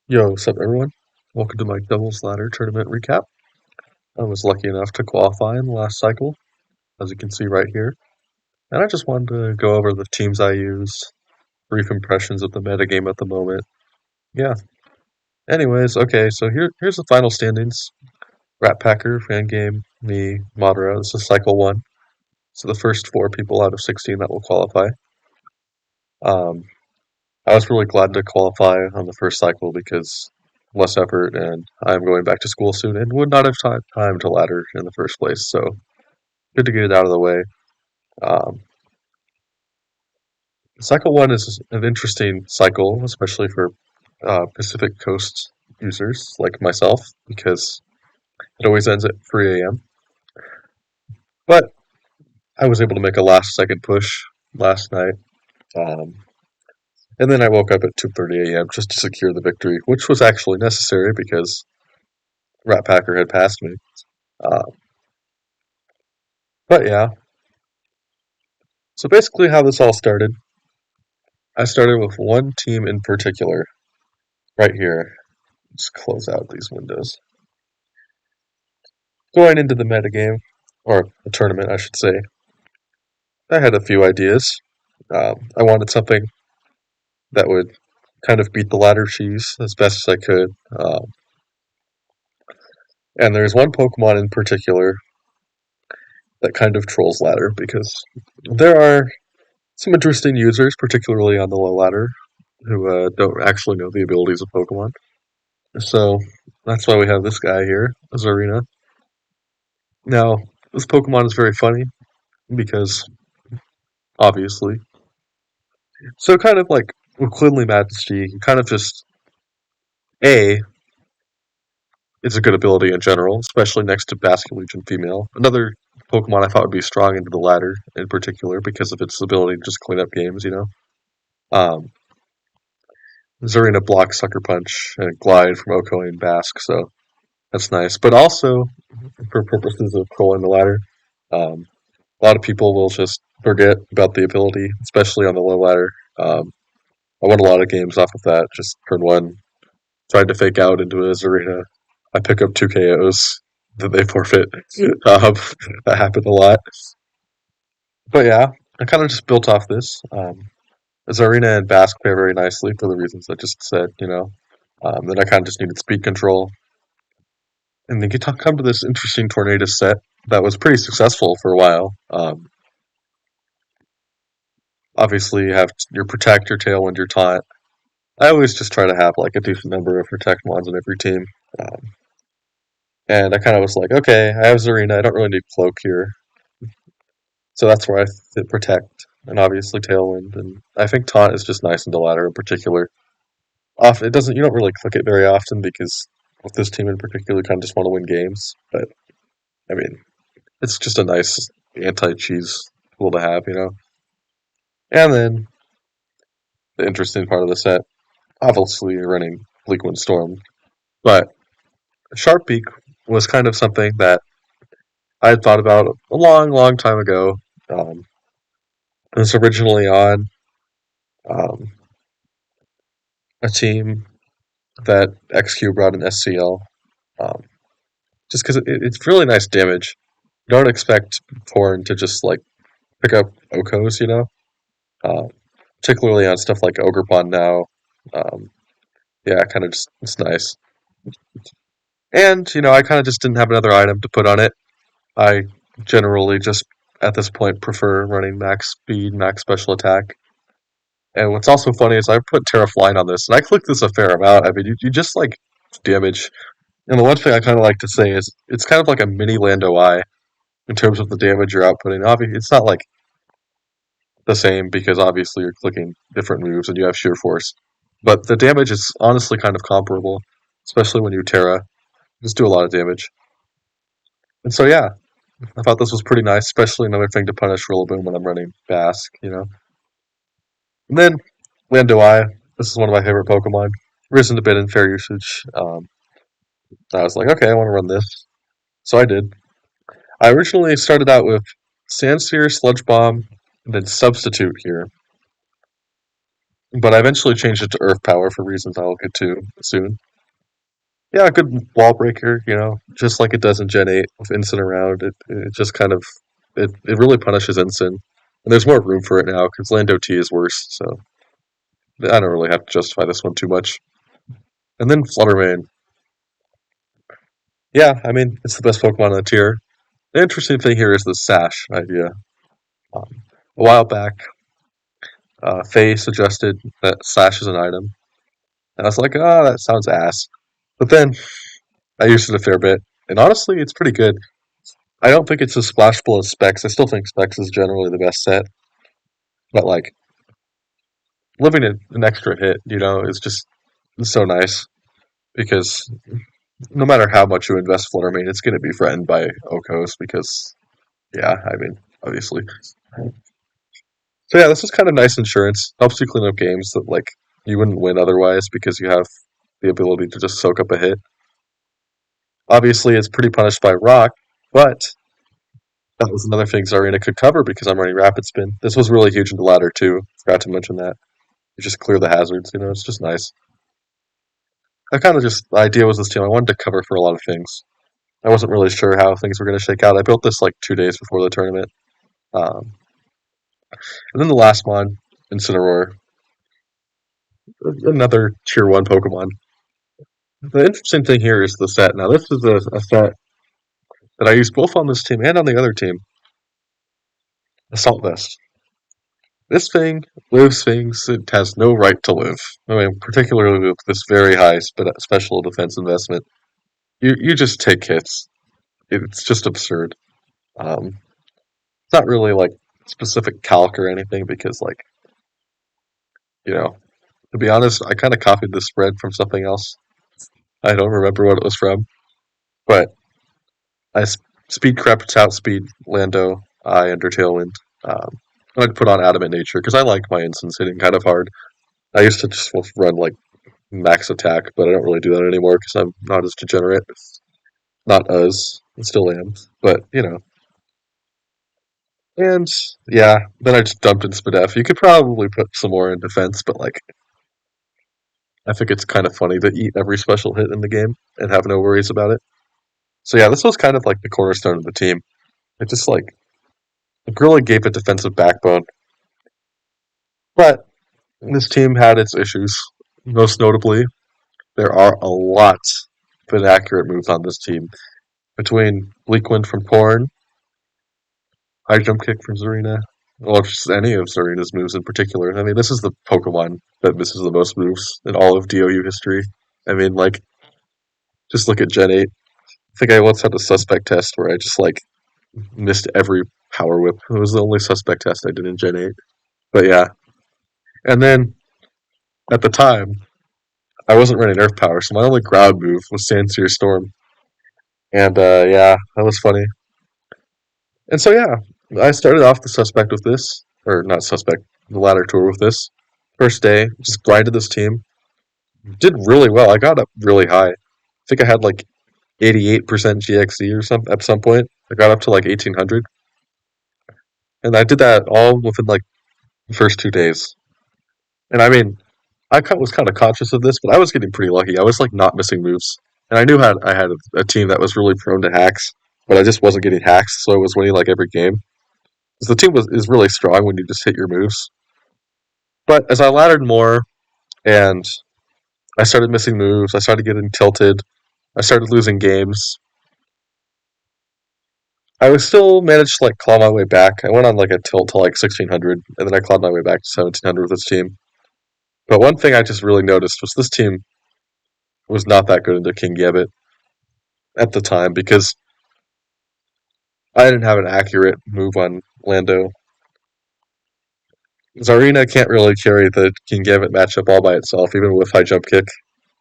Yo, what's up, everyone? Welcome to my doubles ladder tournament recap. I was lucky enough to qualify in the last cycle, as you can see right here, and I just wanted to go over the teams I used, brief impressions of the metagame at the moment. Yeah. Anyways, okay, so here's the final standings. Rat Packer, Fan Game, me, Madara. This is cycle one. So the first four people out of 16 that will qualify. Um, I was really glad to qualify on the first cycle because less effort, and I'm going back to school soon and would not have time to ladder in the first place. So good to get it out of the way. Um, cycle one is an interesting cycle, especially for Pacific Coast users like myself, because it always ends at 3 a.m. But I was able to make a last second push last night. Um, and then I woke up at 2:30 a.m. just to secure the victory, which was actually necessary because Rat Packer had passed me. Uh, but yeah, so basically how this all started, I started with one team in particular right here. Let's close out these windows. Going into the metagame, or the tournament, I should say, I had a few ideas. I wanted something that would kind of beat the ladder cheese as best as I could. And there's one Pokemon in particular that kind of trolls ladder because there are some interesting users, particularly on the low ladder, who don't actually know the abilities of Pokemon. So that's why we have this guy here, Zarina. Now, this Pokemon is very funny because, obviously, so kind of like with Cleanly Majesty, you can kind of just A, it's a good ability in general, especially next to Basket Legion Female. Another Pokemon I thought would be strong into the ladder in particular because of its ability to just clean up games. Um, Zarina blocks Sucker Punch and Glide from Oko and Basque, so that's nice. But also, for purposes of trolling the ladder, um, a lot of people will just forget about the ability, especially on the low ladder. I won a lot of games off of that. Just turn one, tried to fake out into a Zarina. I pick up two KOs that they forfeit. Um, that happened a lot. But yeah, I kind of just built off this. Zarina and Basque pair very nicely for the reasons I just said. Then I kind of just needed speed control. And then come to this interesting Tornado set that was pretty successful for a while. Obviously, you have your Protect, your Tailwind, your Taunt. I always just try to have like a decent number of Protect ones on every team. And I kind of was like, okay, I have Zarina. I don't really need Cloak here. So that's where I fit Protect and obviously Tailwind. And I think Taunt is just nice in the ladder in particular. It doesn't. You don't really click it very often because with this team in particular, you kind of just want to win games. But I mean, it's just a nice anti-cheese tool to have. And then the interesting part of the set, obviously running Bleak Wind Storm, but Sharp Beak was kind of something that I had thought about a long, long time ago. It was originally on um, a team that XQ brought in SCL, um, just because it's really nice damage. You don't expect Torn to just like pick up Okos, uh, particularly on stuff like Ogre Pond now. Um, yeah, kind of just it's nice. And I kind of just didn't have another item to put on it. I generally just at this point prefer running max speed, max special attack. And what's also funny is I put Terra Flying on this, and I clicked this a fair amount. I mean, you just like damage. And the one thing I kind of like to say is it's kind of like a mini Lando Eye in terms of the damage you're outputting. Obviously, it's not like the same because obviously you're clicking different moves and you have sheer force. But the damage is honestly kind of comparable, especially when you Terra. Just do a lot of damage. And so yeah, I thought this was pretty nice, especially another thing to punish Rillaboom when I'm running Basque. And then Landoi, this is one of my favorite Pokemon. Risen a bit in fair usage. I was like, okay, I want to run this. So I did. I originally started out with Sandsphere, Sludge Bomb, and then Substitute here. but I eventually changed it to Earth Power for reasons I'll get to soon. Yeah, a good wall breaker, just like it does in Gen 8 with Ensign around. It just kind of it really punishes Ensign. And there's more room for it now because Lando T is worse, so I don't really have to justify this one too much. And then Fluttermane. Yeah, I mean, it's the best Pokemon in the tier. The interesting thing here is the Sash idea. A while back, Faye suggested that Sash is an item, and I was like, oh, that sounds ass. But then I used it a fair bit, and honestly, it's pretty good. I don't think it's as splashable as Specs. I still think Specs is generally the best set, but like living an extra hit, is just so nice because no matter how much you invest Fluttermane, it's going to be threatened by Okos because, yeah, I mean, obviously. So yeah, this is kind of nice insurance. Helps you clean up games that like you wouldn't win otherwise because you have the ability to just soak up a hit. Obviously, it's pretty punished by Rock, but that was another thing Zarina could cover because I'm running Rapid Spin. This was really huge in the ladder too. Forgot to mention that. You just clear the hazards, it's just nice. I kind of just the idea was this team. I wanted to cover for a lot of things. I wasn't really sure how things were going to shake out. I built this like 2 days before the tournament. Um, and then the last one, Incineroar, another tier 1 Pokemon. The interesting thing here is the set. Now, this is a set that I use both on this team and on the other team. Assault Vest. This thing lives things it has no right to live. I mean, particularly with this very high special defense investment. You just take hits. It's just absurd. It's not really like specific calc or anything because, like, you know, to be honest, I kind of copied the spread from something else. I don't remember what it was from, but I speed crept outspeed Lando, I under Tailwind. Um, I'd put on Adamant Nature because I like my instance hitting kind of hard. I used to just run like max attack, but I don't really do that anymore because I'm not as degenerate. Not as I still am, but And yeah, then I just dumped in Spadef. You could probably put some more in defense, but like I think it's kind of funny to eat every special hit in the game and have no worries about it. So yeah, this was kind of like the cornerstone of the team. It just like it really gave a defensive backbone. But this team had its issues. Most notably, there are a lot of inaccurate moves on this team. Between Bleak Wind from Corn, High Jump Kick from Zarina, or just any of Zarina's moves in particular. I mean, this is the Pokemon that misses the most moves in all of DOU history. I mean, like, just look at Gen 8. I think I once had a suspect test where I just, like, missed every Power Whip. It was the only suspect test I did in Gen 8. But yeah. And then, at the time, I wasn't running Earth Power, so my only ground move was Sandsear Storm. And, yeah, that was funny. And so, yeah, I started off the suspect with this, or not suspect, the ladder tour with this. First day, just grinded this team. Did really well. I got up really high. I think I had like 88% GXE or something at some point. I got up to like 1800. And I did that all within like the first 2 days. And I mean, was kind of conscious of this, but I was getting pretty lucky. I was like not missing moves. And I knew I had a team that was really prone to hacks, but I just wasn't getting hacks, so I was winning like every game. Because the team is really strong when you just hit your moves. But as I laddered more and I started missing moves, I started getting tilted, I started losing games. I was still managed to like claw my way back. I went on like a tilt to like 1600, and then I clawed my way back to 1700 with this team. But one thing I just really noticed was this team was not that good into Kingambit at the time because I didn't have an accurate move on Lando. Zarina can't really carry the Kingambit matchup all by itself, even with high jump kick,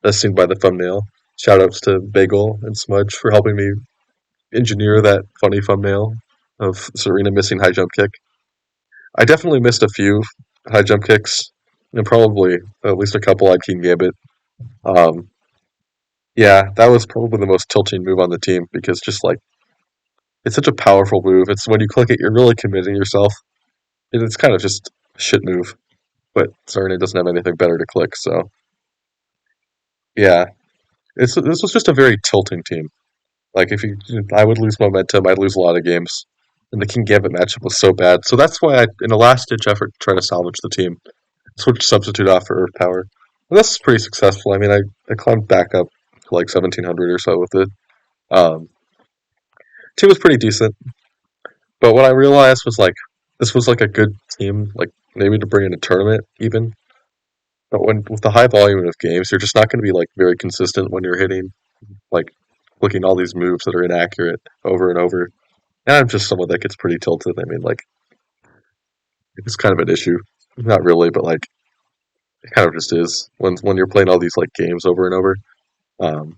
as seen by the thumbnail. Shoutouts to Bagel and Smudge for helping me engineer that funny thumbnail of Zarina missing high jump kick. I definitely missed a few high jump kicks, and probably at least a couple on Kingambit. Um, yeah, that was probably the most tilting move on the team because just like it's such a powerful move. It's when you click it, you're really committing yourself. It's kind of just a shit move. but Serena doesn't have anything better to click. So yeah, this was just a very tilting team. Like if you, I would lose momentum. I'd lose a lot of games, and the King Gambit matchup was so bad. So that's why I, in a last ditch effort to try to salvage the team, switched Substitute off for Earth Power. And this is pretty successful. I mean, I climbed back up to like 1700 or so with it. Um, Team was pretty decent, but what I realized was like this was like a good team, like maybe to bring in a tournament even. But when with the high volume of games, you're just not going to be like very consistent when you're hitting like clicking all these moves that are inaccurate over and over. And I'm just someone that gets pretty tilted. I mean, like it's kind of an issue. Not really, but like it kind of just is when you're playing all these like games over and over. Um,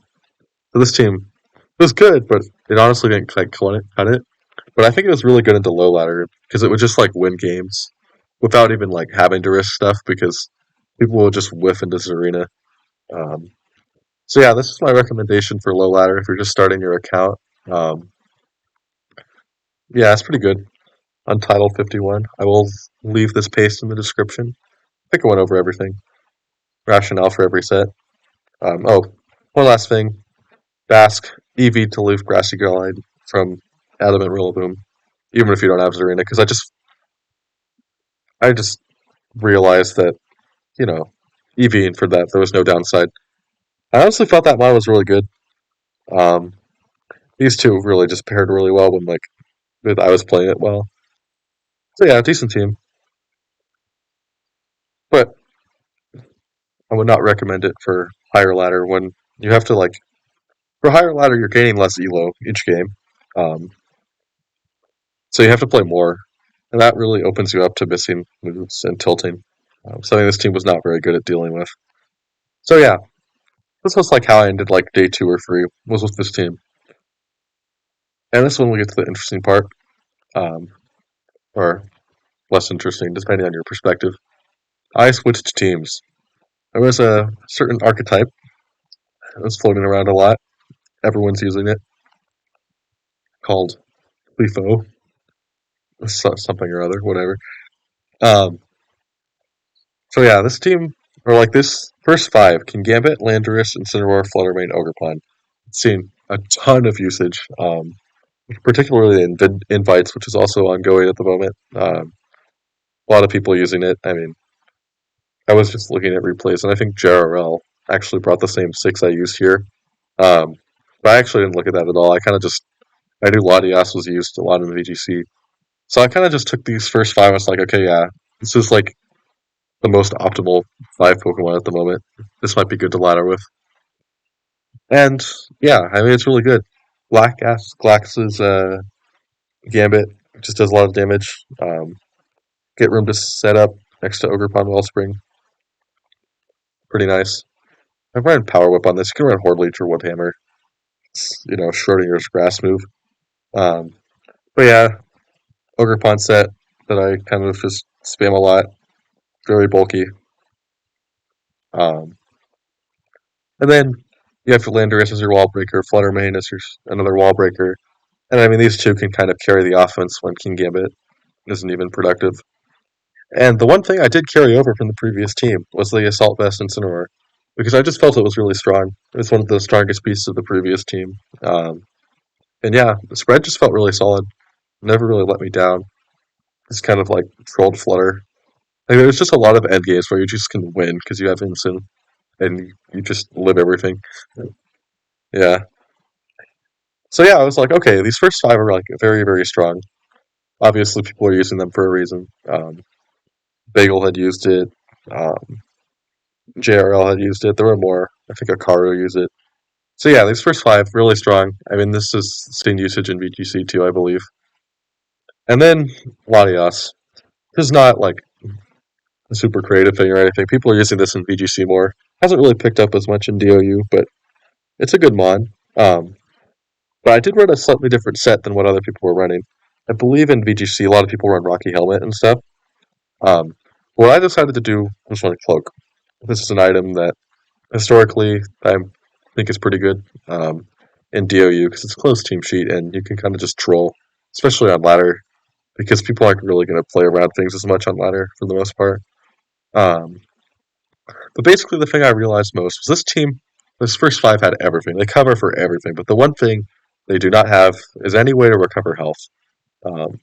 so this team was good, but it honestly didn't like cut it. But I think it was really good into low ladder because it would just like win games without even like having to risk stuff because people will just whiff into Zarina. Um, so yeah, this is my recommendation for low ladder if you're just starting your account. Um, yeah, it's pretty good. Untitled 51. I will leave this paste in the description. I think I went over everything. Rationale for every set. Oh, one last thing. Basque, EV to leave Grassy Glide from Adamant Rillaboom, even if you don't have Zarina, because I just realized that, you know, EVing for that, there was no downside. I honestly felt that mod was really good. Um, these two really just paired really well when like I was playing it well. So yeah, decent team, but I would not recommend it for higher ladder when you have to like for higher ladder you're gaining less elo each game, um, so you have to play more, and that really opens you up to missing moves and tilting. Something this team was not very good at dealing with. So yeah, this was like how I ended like day 2 or 3 was with this team, and this one we get to the interesting part, um, or less interesting depending on your perspective. I switched teams. There was a certain archetype that was floating around a lot. Everyone's using it, called Clefo, something or other, whatever. Um, so yeah, this team, or like this first 5, King Gambit, Landorus, Incineroar, Fluttermane, Ogerpon. It's seen a ton of usage, particularly in invites, which is also ongoing at the moment. A lot of people using it. I mean, I was just looking at replays, and I think JRL actually brought the same 6 I used here. Um, but I actually didn't look at that at all. I kind of just I knew Latias was used a lot in the VGC, so I kind of just took these first 5. I was like, okay, yeah, this is like the most optimal 5 Pokemon at the moment. This might be good to ladder with. And yeah, I mean it's really good. Glax's Gambit just does a lot of damage. Get room to set up next to Ogerpon Wellspring. Pretty nice. I'm running Power Whip on this. You can run Horde Leech or Wood Hammer. It's, Schrodinger's grass move. Um, but yeah, Ogerpon set that I kind of just spam a lot. Very bulky. Um, and then you have Landorus as your wall breaker, Fluttermane as your another wall breaker. And I mean, these two can kind of carry the offense when King Gambit isn't even productive. And the one thing I did carry over from the previous team was the Assault Vest Incineroar, because I just felt it was really strong. It was one of the strongest pieces of the previous team. And yeah, the spread just felt really solid. Never really let me down. It's kind of like trolled Flutter. Like, there's just a lot of end games where you just can win because you have Incin and you just live everything. Yeah. So yeah, I was like, okay, these first 5 are like very, very strong. Obviously, people are using them for a reason. Bagel had used it. Um, JRL had used it. There were more. I think Akaru used it. So yeah, these first 5 really strong. I mean, this is seen usage in VGC too, I believe. And then Latias. This is not like a super creative thing or anything. People are using this in VGC more. Hasn't really picked up as much in DOU, but it's a good mod. Um, but I did run a slightly different set than what other people were running. I believe in VGC, a lot of people run Rocky Helmet and stuff. Um, what I decided to do was run Cloak. This is an item that historically I think is pretty good in DOU because it's a closed team sheet and you can kind of just troll, especially on ladder, because people aren't really going to play around things as much on ladder for the most part. Um, but basically, the thing I realized most was this team. This first five had everything. They cover for everything, but the one thing they do not have is any way to recover health. Um,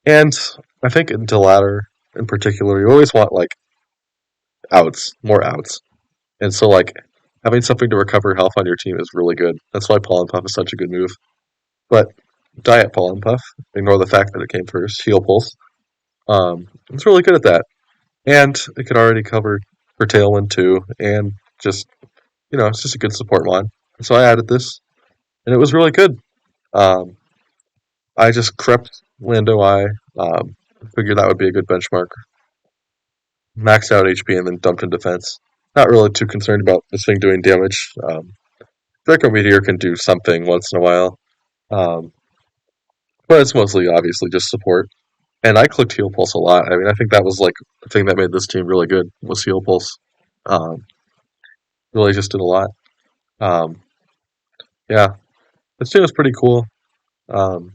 and I think into ladder in particular, you always want like outs, more outs. And so like having something to recover health on your team is really good. That's why Pollen Puff is such a good move. But Diet Pollen Puff, ignore the fact that it came first, Heal Pulse. It's really good at that. And it can already cover for Tailwind too, and just it's just a good support mod. So I added this, and it was really good. Um, I just crept Lando Eye, figured that would be a good benchmark. Maxed out HP and then dumped in defense. Not really too concerned about this thing doing damage. Draco Meteor can do something once in a while, um, but it's mostly obviously just support. And I clicked Heal Pulse a lot. I mean, I think that was like the thing that made this team really good was Heal Pulse. Um, really just did a lot. Um, yeah, this team was pretty cool. Um,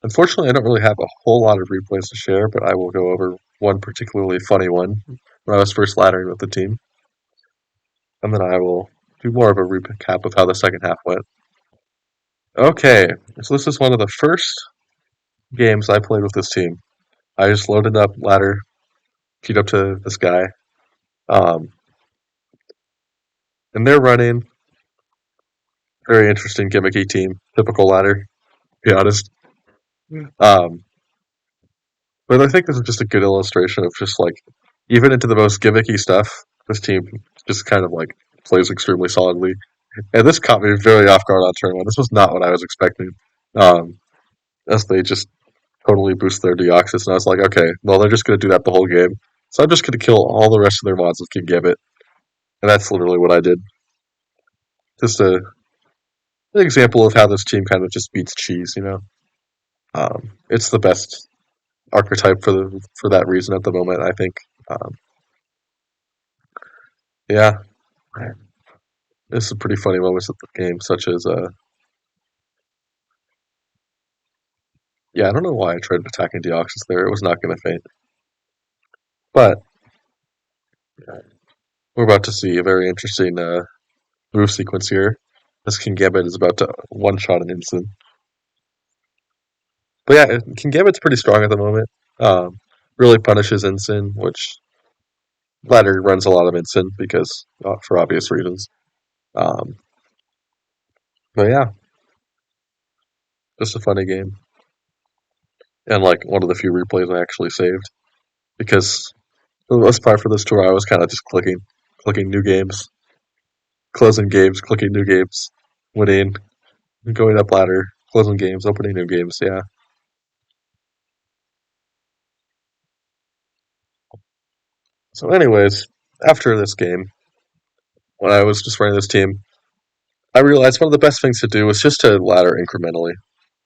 Unfortunately, I don't really have a whole lot of replays to share, but I will go over one particularly funny one when I was first laddering with the team, and then I will do more of a recap of how the second half went. Okay, so this is one of the first games I played with this team. I just loaded up ladder, queued up to this guy, um, and they're running very interesting gimmicky team, typical ladder, to be honest. Um, but I think this is just a good illustration of just like even into the most gimmicky stuff, this team just kind of like plays extremely solidly. And this caught me very off guard on turn one. This was not what I was expecting. Um, as they just totally boost their Deoxys, and I was like, okay, well they're just gonna do that the whole game. So I'm just gonna kill all the rest of their mods with Kingambit. And that's literally what I did. Just an example of how this team kind of just beats cheese. It's the best archetype for that reason at the moment, I think. Um, yeah, there's some pretty funny moments of the game, such as yeah, I don't know why I tried attacking Deoxys there. It was not going to faint, but we're about to see a very interesting move sequence here. This Kingambit is about to one shot an Ensign. But yeah, Kingambit's pretty strong at the moment. Um, really punishes Ensign, which Ladder runs a lot of Ensign because for obvious reasons. Um, but yeah, just a funny game, and like one of the few replays I actually saved because for the most part for this tour I was kind of just clicking new games, closing games, clicking new games, winning, going up ladder, closing games, opening new games. Yeah. So, anyways, after this game, when I was just running this team, I realized one of the best things to do was just to ladder incrementally.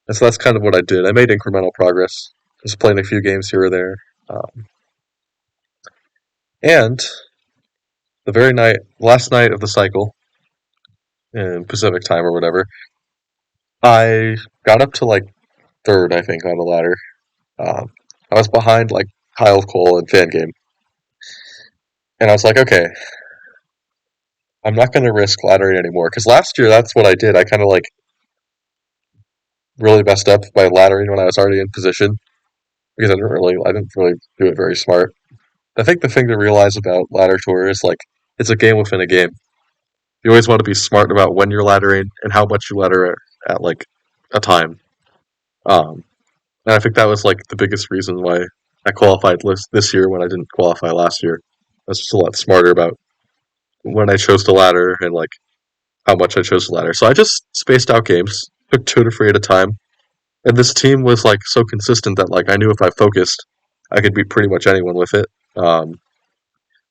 And so that's kind of what I did. I made incremental progress, just playing a few games here or there. And the last night of the cycle in Pacific time or whatever, I got up to like third, I think, on the ladder. Um, I was behind like Kyle Cole and Fangame, and I was like, okay, I'm not going to risk laddering anymore because last year that's what I did. I kind of like really messed up by laddering when I was already in position because I didn't really do it very smart. I think the thing to realize about ladder tour is like it's a game within a game. You always want to be smart about when you're laddering and how much you ladder at like a time. Um, and I think that was like the biggest reason why I qualified this year when I didn't qualify last year. I was just a lot smarter about when I chose to ladder and like how much I chose to ladder. So I just spaced out games, took 2 to 3 at a time, and this team was like so consistent that like I knew if I focused, I could beat pretty much anyone with it. I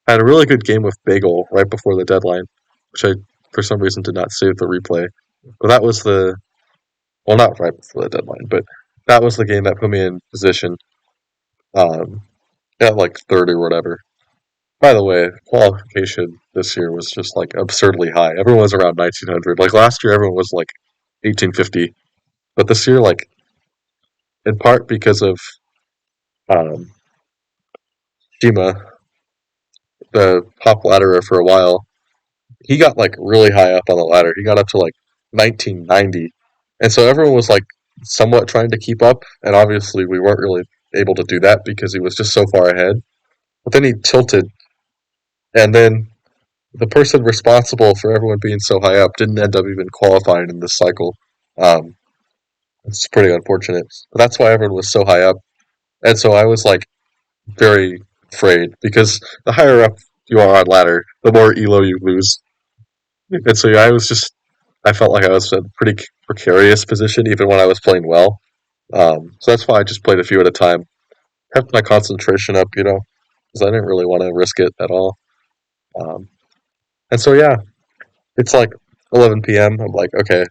had a really good game with Bagel right before the deadline, which I for some reason did not save the replay. But that was not right before the deadline, but that was the game that put me in position um, at like third or whatever. By the way, qualification this year was just like absurdly high. Everyone was around 1900. Like last year, everyone was like 1850, but this year, like in part because of um, Shima. the top ladderer for a while, he got like really high up on the ladder. He got up to like 1990, and so everyone was like somewhat trying to keep up, and obviously we weren't really able to do that because he was just so far ahead. But then he tilted, and then the person responsible for everyone being so high up didn't end up even qualifying in this cycle. Um, it's pretty unfortunate. But that's why everyone was so high up, and so I was like very afraid because the higher up you are on ladder, the more elo you lose. And so yeah, I felt like I was in a pretty precarious position even when I was playing well. So that's why I just played a few at a time, kept my concentration up, because I didn't really want to risk it at all. Um, and so yeah, it's like 11 p.m. I'm like, okay,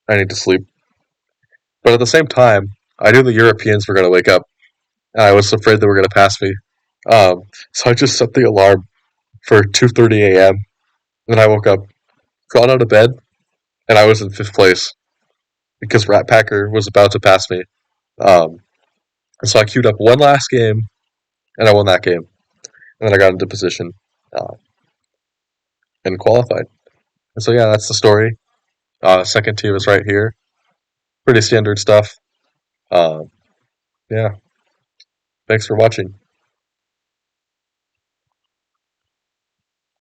I need to sleep. But at the same time, I knew the Europeans were going to wake up, and I was afraid they were going to pass me. So I just set the alarm for 2:30 a.m. And then I woke up, got out of bed, and I was in fifth place because Rat Packer was about to pass me. Um, and so I queued up one last game, and I won that game. And then I got into position uh, and qualified. And so yeah, that's the story. Second team is right here. Pretty standard stuff. Uh, yeah, thanks for watching.